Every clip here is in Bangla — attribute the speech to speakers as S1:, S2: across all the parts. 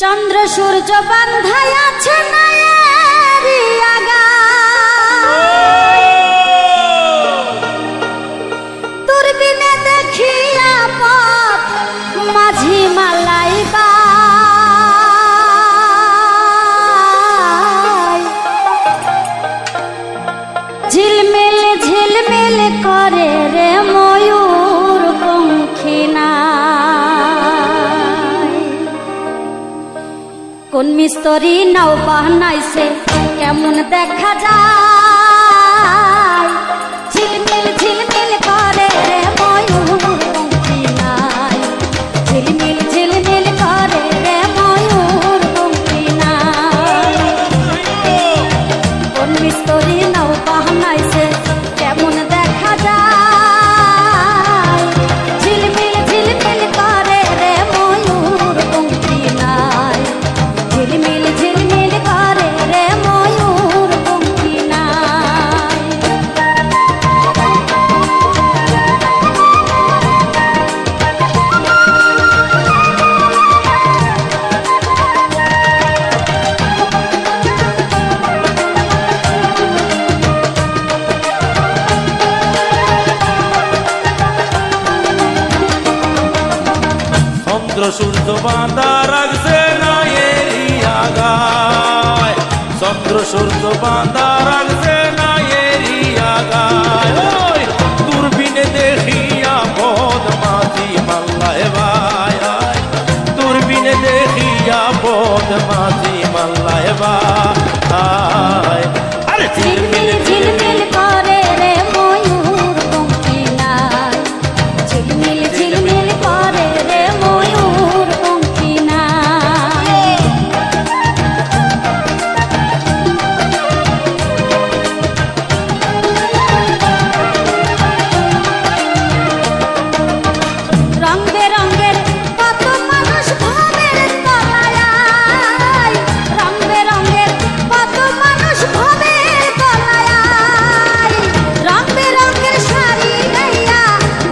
S1: চন্দ্র সূর্য বান্ধায় আছে নায়েরি আগা, দূরবীনে দেখিয়া পথ মাঝি মালাই বাই, ঝিলমিল ঝিলমিল করে রে ময়ূর পঙ্খী না। কোন মিস্ত্রি নাও বানাইছে কেমন দেখা যায়, ঝিলমিল ঝিলমিল করে রে ময়ূর পঙ্খী নাই, ঝিলমিল ঝিলমিল করে রে ময়ূর পঙ্খী নাই। কোন মিস্ত্রি নাও বানাইছে কেমন দেখা যায়, ঝিলমিল ঝিলমিল করে রে ময়ূর পঙ্খী নাই, ঝিলমিল ঝিলমিল করে রে ময়ূর পঙ্খী নাই।
S2: চন্দ্র সূর্য বাঁধা রাখছে নায়েরি আগায়, চন্দ্র সূর্য বাঁধা রাখছে নায়েরি আগায়, ওই দূরবীনে দেখিয়া পথ মাঝি মাল্লায় ভাই, দূরবীনে দেখিয়া পথ মাঝি মাল্লায় ভাই। আরে
S1: ঝিলমিল ঝিলমিল করে রে ময়ূর পঙ্খী নাই, ঝিলমিল ঝিলমিল করে রে ময়ূর পঙ্খী নাই। রং বেরঙের কত মানুষ ভবের তলায়, রং বেরঙের কত মানুষ ভবের তলায়, রং বেরঙের শাড়ি গাইয়া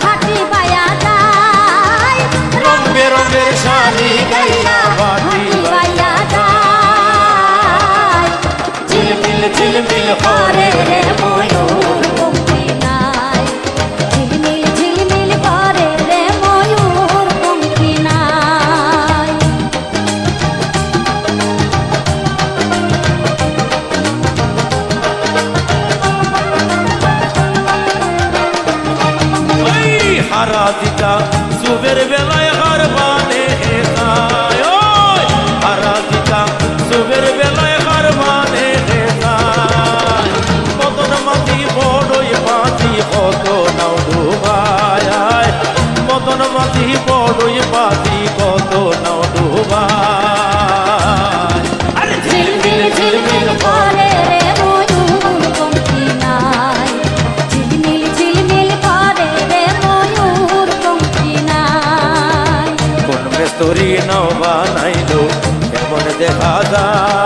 S1: ভাটি বায়া যায়,
S2: রং বেরঙের শাড়ি গাইয়া ভাটি
S1: বায়া যায়,
S2: ঝিলমিল ঝিলমিল
S1: করে রে ময়ূর পঙ্খী নাই, ঝিলমিল ঝিলমিল করে রে ময়ূর পঙ্খী নাই।
S2: ওই হারা দিটা সুবের বেলায় হার বানে যায়, ওই হারা দিটা সুবের বেলায় হার বানে যায়, মদন মাঝি বড়ই মাঝি কত নাও ডুবায়, মদন মাঝি বড়ই মাঝি কত নাও ডুবায়। আরে
S1: ঝিলমিল ঝিলমিল করে রে ময়ূর পঙ্খী নাই, ঝিলমিল ঝিলমিল করে রে ময়ূর পঙ্খী নাই।
S2: কোন মেস্তরি নাও বানাইলো কেমন দেখা যায়।